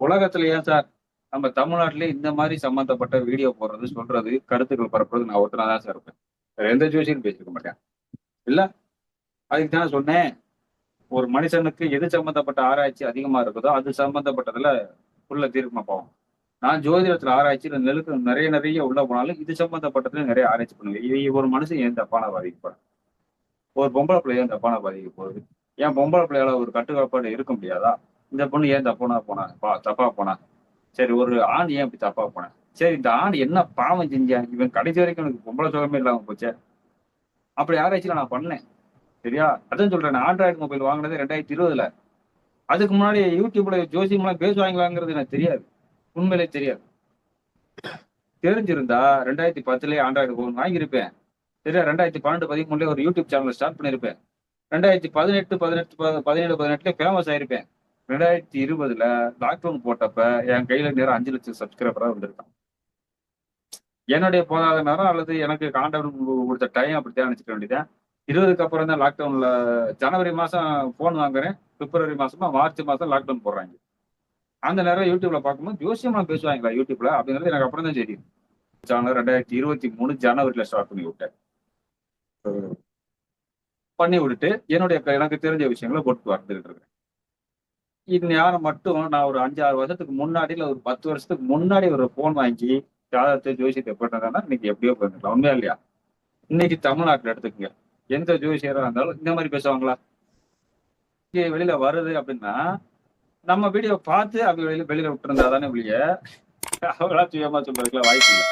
உலகத்துல ஏன் சார் நம்ம தமிழ்நாட்டிலே இந்த மாதிரி சம்பந்தப்பட்ட வீடியோ போடுறது, சொல்றது, கருத்துக்கள் பரப்புறது நான் ஒருத்தனா தான் சார் இருப்பேன். வேற எந்த ஜோசியரும் பேசிருக்க மாட்டேன். இல்ல அதுக்கு தான் சொன்னேன். ஒரு மனுஷனுக்கு எது சம்பந்தப்பட்ட ஆராய்ச்சி அதிகமா இருக்குதோ, அது சம்பந்தப்பட்டதுல உள்ள தீர்க்கமா போவோம். நான் ஜோதிடத்துல ஆராய்ச்சியில நெருக்கு நிறைய நிறைய உள்ள போனாலும், இது சம்பந்தப்பட்டதுல நிறைய ஆராய்ச்சி பண்ணுவேன். இது ஒரு மனுஷன் ஏன் தப்பான பாதிக்க போறான்? ஒரு பொம்பளை பிள்ளை ஏன் தப்பான பாதிக்க போகுது? ஏன் பொம்பளை பிள்ளையால ஒரு கட்டுக்கோப்பாடு இருக்க முடியாதா? இந்த பொண்ணு ஏன் தப்பா போனா? சரி ஒரு ஆண் ஏன் இப்படி தப்பா போனேன்? சரி இந்த ஆண் என்ன பாவம் செஞ்சான்? இவன் கடைசி வரைக்கும் எனக்கு பொம்பளை சுகமே இல்லாம போச்சே. அப்படி ஆராய்ச்சியில நான் பண்ணேன். சரியா? அதான் சொல்றேன். ஆண்ட்ராய்டு மொபைல் வாங்கினது 2020ல. அதுக்கு முன்னாடி யூடியூப்ல ஜோசியம்லாம் பேசுவாங்களாங்கிறது எனக்கு தெரியாது. உண்மையிலே தெரியாது. தெரிஞ்சிருந்தா 2010லயே ஆண்ட்ராய்டு ஃபோன் வாங்கியிருப்பேன். சரியா? 2012, 13லயே ஒரு யூடியூப் சேனல் ஸ்டார்ட் பண்ணியிருப்பேன். 2018, 17, 18லயே ஃபேமஸ் ஆயிருப்பேன். 2020ல லாக்டவுன் போட்டப்ப என் கையில நேரம் 5 லட்சம் சப்ஸ்கிரைபரா வந்திருக்கான். என்னுடைய போதாத நேரம் அல்லது எனக்கு காண்டவன் கொடுத்த டைம் அப்படித்தான் நினைச்சுக்க வேண்டியதான். 20க்கு அப்புறம் தான் லாக்டவுன்ல ஜனவரி மாசம் போன் வாங்குறேன். பிப்ரவரி மாசமா மார்ச் மாசம் லாக்டவுன் போடுறாங்க. அந்த நேரம் யூடியூப்ல பார்க்கும்போது ஜோசியமா பேசுவாங்களா யூடியூப்ல அப்படிங்கிறது எனக்கு அப்புறம் தான் தெரியும். சேனல் 2023 ஜனவரில ஸ்டார்ட் பண்ணி விட்டேன். பண்ணி விட்டுட்டு என்னுடைய எனக்கு தெரிஞ்ச விஷயங்களை போட்டு வந்துகிட்டு இருக்கேன். இது ஞானம் மட்டும் நான் ஒரு 5, 6 வருஷத்துக்கு முன்னாடி இல்ல ஒரு 10 வருஷத்துக்கு முன்னாடி ஒரு போன் வாங்கி ஜாதகத்தை ஜோசியத்தை போட்டதுன்னா இன்னைக்கு எப்படியோ போயிருக்கலாம். உண்மையா இல்லையா? இன்னைக்கு தமிழ்நாட்டுல எடுத்துக்கங்க. எந்த ஜோசியரா இருந்தாலும் இந்த மாதிரி பேசுவாங்களா? இங்க வெளியில வருது அப்படின்னா நம்ம வீடியோ பார்த்து அவங்க வெளியில விட்டுருந்தா தானே வெளிய அவங்களா சுயமா சொல்றதுக்குலாம் வாய்ப்பு இல்லை.